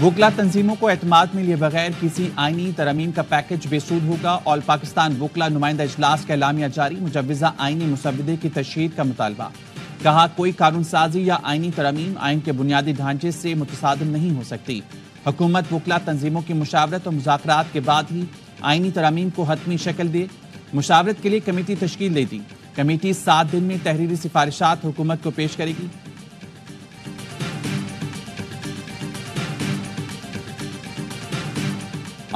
وکلا تنظیموں کو اعتماد میں لیے بغیر کسی آئینی ترامیم کا پیکج بے سود ہوگا۔ آل پاکستان وکلا نمائندہ اجلاس کا اعلامیہ جاری، مجوزہ آئینی مسودے کی تشہیر کا مطالبہ۔ کہا کوئی قانون سازی یا آئینی ترامیم آئین کے بنیادی ڈھانچے سے متصادم نہیں ہو سکتی۔ حکومت وکلا تنظیموں کی مشاورت اور مذاکرات کے بعد ہی آئینی ترامیم کو حتمی شکل دے۔ مشاورت کے لیے کمیٹی تشکیل دے دی۔ کمیٹی 7 دن میں تحریری سفارشات حکومت کو پیش کرے گی۔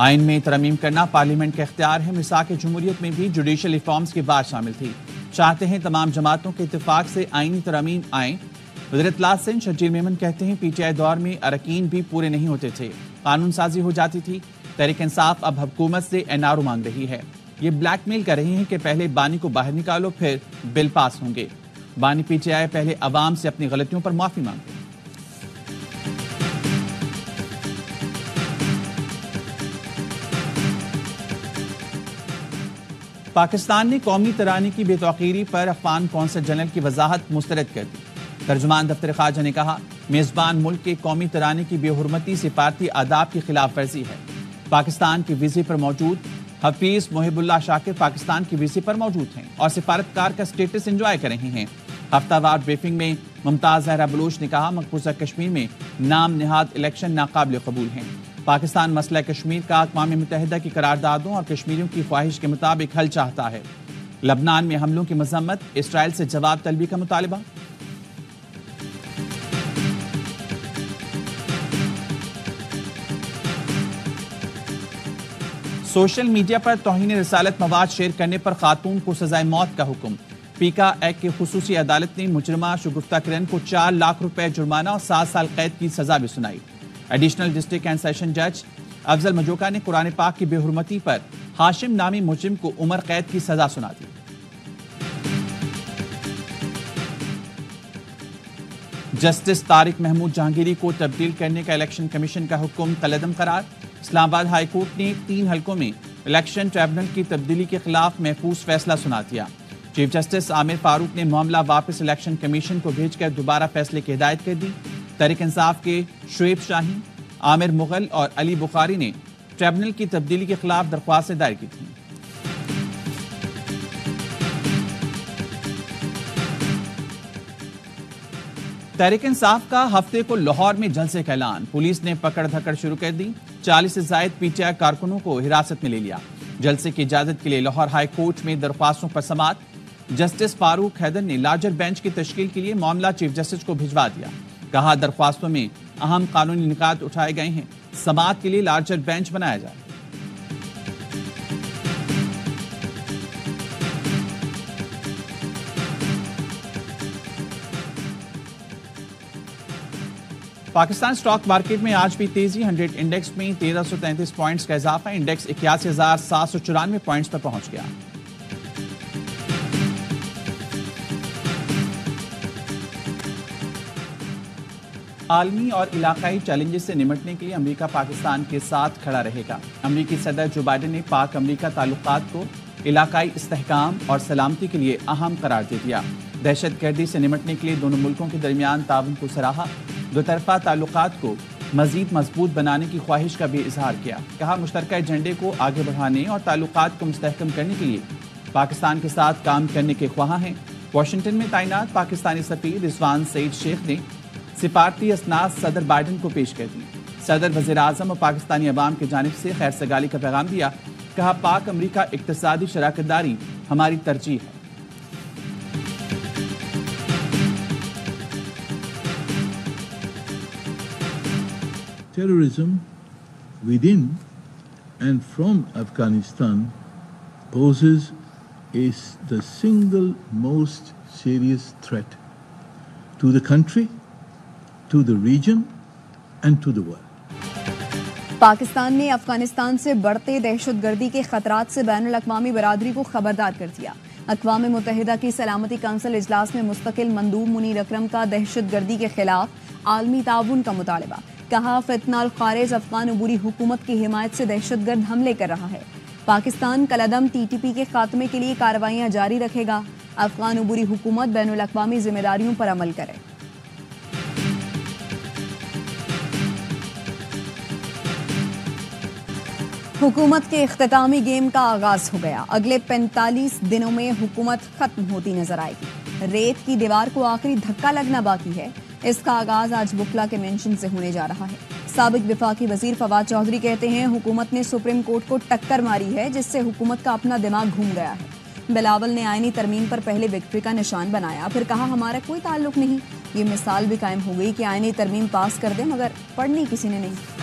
آئین میں ترمیم کرنا پارلیمنٹ کا اختیار ہے۔ میثاق جمہوریت میں بھی جوڈیشل ریفارمز کی بات شامل تھی۔ چاہتے ہیں تمام جماعتوں کے اتفاق سے آئینی ترامیم آئیں۔ وزیر اطلاعات سندھ شرجیل میمن کہتے ہیں PTI دور میں اراکین بھی پورے نہیں ہوتے تھے، قانون سازی ہو جاتی تھی۔ تحریک انصاف اب حکومت سے NRO مانگ رہی ہے۔ یہ بلیک میل کر رہے ہیں کہ پہلے بانی کو باہر نکالو پھر بل پاس ہوں گے۔ بانی PTI پہلے عوام سے اپنی غلطیوں پر معافی مانگے۔ پاکستان نے قومی ترانے کی بے توقیری پر افغان قونصل جنرل کی وضاحت مسترد کر دی۔ ترجمان دفتر خارجہ نے کہا میزبان ملک کے قومی ترانے کی بے حرمتی سفارتی آداب کی خلاف ورزی ہے۔ پاکستان کے ویزے پر موجود حفیظ محب اللہ شاکر پاکستان کے ویزے پر موجود ہیں اور سفارتکار کا سٹیٹس انجوائے کر رہے ہیں۔ ہفتہ وار بریفنگ میں ممتاز زہرا بلوچ نے کہا مقبوضہ کشمیر میں نام نہاد الیکشن ناقابل قبول ہیں۔ پاکستان مسئلہ کشمیر کا اقوام متحدہ کی قراردادوں اور کشمیریوں کی خواہش کے مطابق حل چاہتا ہے۔ لبنان میں حملوں کی مذمت، اسرائیل سے جواب طلبی کا مطالبہ۔ سوشل میڈیا پر توہین رسالت مواد شیئر کرنے پر خاتون کو سزائے موت کا حکم۔ پیکا ایکٹ کی خصوصی عدالت نے مجرمہ شگفتہ کرن کو 4 لاکھ روپے جرمانہ اور 7 سال قید کی سزا بھی سنائی۔ ایڈیشنل ڈسٹرکٹ اینڈ سیشن جج افضل مجوکا نے قرآن پاک کی بے حرمتی پر ہاشم نامی مجرم کو عمر قید کی سزا سنا دی۔ جسٹس طارق محمود جہانگیری کو تبدیل کرنے کا الیکشن کمیشن کا حکم کالعدم قرار۔ اسلام آباد ہائی کورٹ نے 3 حلقوں میں الیکشن ٹریبونل کی تبدیلی کے خلاف محفوظ فیصلہ سنا دیا۔ چیف جسٹس عامر فاروق نے معاملہ واپس الیکشن کمیشن کو بھیج کر دوبارہ فیصلے کی ہدایت کر دی۔ تحریک انصاف کے شعیب شاہین، عامر مغل اور علی بخاری نے ٹریبونل کی تبدیلی کے خلاف درخواستیں دائر کی تھیں۔ تحریک انصاف کا ہفتے کو لاہور میں جلسے کا اعلان، پولیس نے پکڑ دھکڑ شروع کر دی۔ 40 سے زائد PTI کارکنوں کو حراست میں لے لیا۔ جلسے کی اجازت کے لیے لاہور ہائی کورٹ میں درخواستوں پر سماعت۔ جسٹس فاروق حیدر نے لارجر بینچ کی تشکیل کے لیے معاملہ چیف جسٹس کو بھجوا دیا۔ کہا درخواستوں میں اہم قانونی نکات اٹھائے گئے ہیں، سماعت کے لیے لارجر بینچ بنایا جائے۔ پاکستان سٹاک مارکیٹ میں آج بھی تیزی، 100 انڈیکس میں 1333 پوائنٹس کا اضافہ، انڈیکس 81,794 پوائنٹس پر پہنچ گیا۔ عالمی اور علاقائی چیلنجز سے نمٹنے کے لیے امریکہ پاکستان کے ساتھ کھڑا رہے گا۔ امریکی صدر جو بائیڈن نے پاک امریکہ تعلقات کو علاقائی استحکام اور سلامتی کے لیے اہم قرار دے دیا۔ دہشت گردی سے نمٹنے کے لیے دونوں ملکوں کے درمیان تعاون کو سراہا۔ دو طرفہ تعلقات کو مزید مضبوط بنانے کی خواہش کا بھی اظہار کیا۔ کہا مشترکہ ایجنڈے کو آگے بڑھانے اور تعلقات کو مستحکم کرنے کے لیے پاکستان کے ساتھ کام کرنے کے خواہاں ہیں۔ واشنگٹن میں تعینات پاکستانی سفیر رضوان سعید شیخ نے سفارتی اسناد صدر بائیڈن کو پیش کر دی۔ صدر، وزیر اعظم اور پاکستانی عوام کی جانب سے خیر سگالی کا پیغام دیا۔ کہا پاک امریکہ اقتصادی شراکت داری ہماری ترجیح ہے۔ Terrorism within and from Afghanistan poses the single most serious threat to the country, to the region and to the world. Pakistan نے افغانستان سے بڑھتے دہشت گردی کے خطرات سے بین الاقوامی برادری کو خبردار کر دیا۔ اقوام متحدہ کی سلامتی کونسل اجلاس میں مستقل مندوب منیر اکرم کا دہشت گردی کے خلاف عالمی تعاون کا مطالبہ۔ کہا فتنہ الخارج افغان عبوری حکومت کی حمایت سے دہشت گرد حملے کر رہا ہے۔ پاکستان کالعدم TTP کے خاتمے کے لیے کارروائیاں جاری رکھے گا۔ افغان عبوری حکومت بین الاقوامی ذمہ داریوں پر عمل کرے۔ حکومت کے اختتامی گیم کا آغاز ہو گیا. اگلے 45 دنوں میں حکومت ختم ہوتی نظر آئے گی. ریت کی دیوار کو آخری دھکا لگنا باقی ہے. اس کا آغاز آج وکلا کے مینشن سے ہونے جا رہا ہے. سابق وفاقی وزیر فواد چودھری کہتے ہیں حکومت نے سپریم کورٹ کو ٹکر ماری ہے جس سے حکومت کا اپنا دماغ گھوم گیا ہے. بلاول نے آئینی ترمیم پر پہلے وکٹری کا نشان بنایا, پھر کہا ہمارا کوئی تعلق نہیں. یہ مثال بھی قائم ہو گئی کہ آئینی ترمیم پاس کر دیں مگر پڑھنی کسی نے نہیں.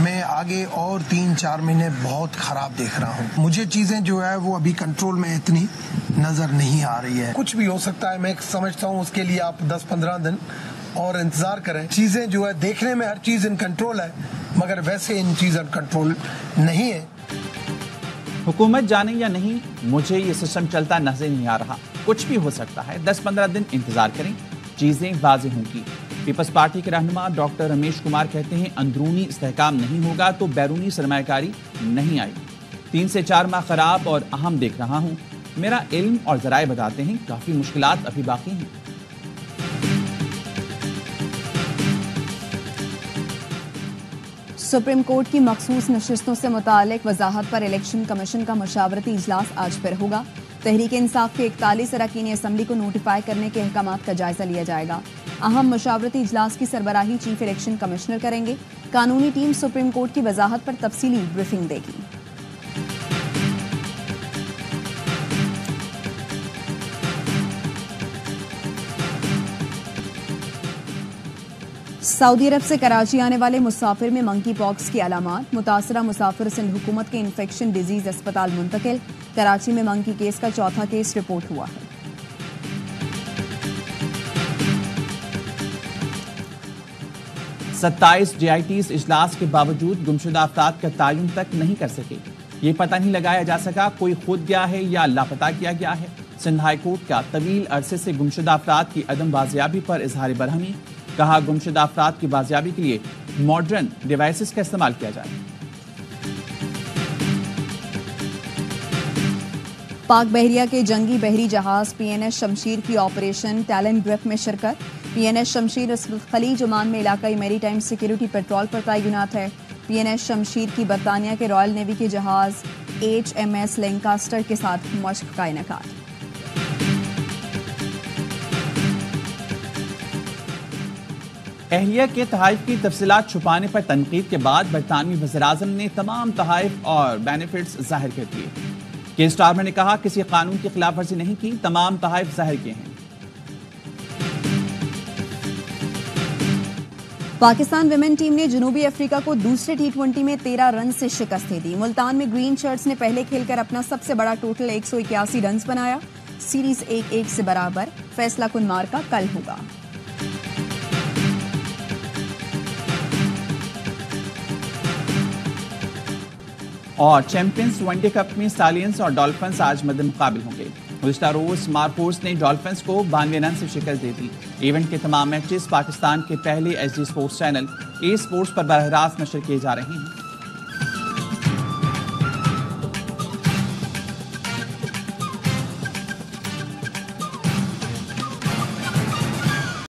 میں آگے اور 3-4 مہینے بہت خراب دیکھ رہا ہوں. مجھے چیزیں جو ہے وہ ابھی کنٹرول میں اتنی نظر نہیں آ رہی ہے. کچھ بھی ہو سکتا ہے, میں سمجھتا ہوں اس کے لیے آپ 10-15 دن اور انتظار کریں. چیزیں جو ہے دیکھنے میں ہر چیز ان کنٹرول ہے مگر ویسے ان چیز ان کنٹرول نہیں ہے. حکومت جانے یا نہیں, مجھے یہ سسٹم چلتا نظر نہیں آ رہا. کچھ بھی ہو سکتا ہے, 10-15 دن انتظار کریں, چیزیں واضح ہوں گی. پیپلز پارٹی کے رہنما ڈاکٹر رمیش کمار کہتے ہیں اندرونی استحکام نہیں ہوگا تو بیرونی سرمایہ کاری نہیں آئی. 3 سے 4 ماہ خراب اور اہم دیکھ رہا ہوں. میرا علم اور ذرائع بتاتے ہیں کافی مشکلات ابھی باقی ہیں. سپریم کورٹ کی مخصوص نشستوں سے متعلق وضاحت پر الیکشن کمیشن کا مشاورتی اجلاس آج پھر ہوگا. تحریک انصاف کے 41 اراکین اسمبلی کو نوٹیفائی کرنے کے احکامات کا جائزہ لیا جائے گا. اہم مشاورتی اجلاس کی سربراہی چیف الیکشن کمشنر کریں گے. قانونی ٹیم سپریم کورٹ کی وضاحت پر تفصیلی بریفنگ دے گی. سعودی عرب سے کراچی آنے والے مسافر میں منکی پاکس کی علامات. متاثرہ مسافر سندھ حکومت کے انفیکشن ڈیزیز اسپتال منتقل. کراچی میں منکی کیس کا چوتھا کیس رپورٹ ہوا ہے. ستائیس DITs اجلاس کے باوجود گمشدہ افراد کا تعین تک نہیں کر سکے. یہ پتہ نہیں لگایا جا سکا کوئی خود گیا ہے یا لاپتہ کیا گیا ہے. سندھ ہائی کورٹ کا طویل عرصے سے گمشدہ افراد کی عدم بازیابی پر اظہار برہمی. کہا گمشدہ افراد کی بازیابی کے لیے ماڈرن ڈیوائسز کا استعمال کیا جائے. پاک بحریہ کے جنگی بحری جہاز PNS شمشیر کی آپریشن ٹیلنٹ گرف میں شرکت. PNS شمشیر اس وقت خلیج عمان میں علاقائی میری ٹائم سیکیورٹی پیٹرول پر تعینات ہے. PNS شمشیر کی برطانیہ کے رائل نیوی کے جہاز HMS لینکاسٹر کے ساتھ مشق کا انعقاد. اہلیہ کے تحائف کی تفصیلات چھپانے پر تنقید کے بعد برطانوی وزیراعظم نے تمام تحائف اور بینیفٹس ظاہر کر دیے. کیئر سٹارمر نے کہا کسی قانون کی خلاف ورزی نہیں کی, تمام تحائف ظاہر کیے ہیں. پاکستان ویمن ٹیم نے جنوبی افریقہ کو دوسرے T20 میں 13 رنز سے شکست دے دی. ملتان میں گرین شرٹس نے پہلے کھیل کر اپنا سب سے بڑا ٹوٹل 181 رنز بنایا. سیریز 1-1 سے برابر. فیصلہ کن مارکا کل ہوگا. اور چیمپئنز ون ڈے کپ میں اسٹالینز اور ڈالفنز آج مد مقابل ہوں گے. گزشتہ روز مارپورس نے ڈالفنز کو 92 رن سے شکست دے دی. ایونٹ کے تمام میچز پاکستان کے پہلے HD sports channel A sports پر براہ راست نشر کیے جا رہے ہیں.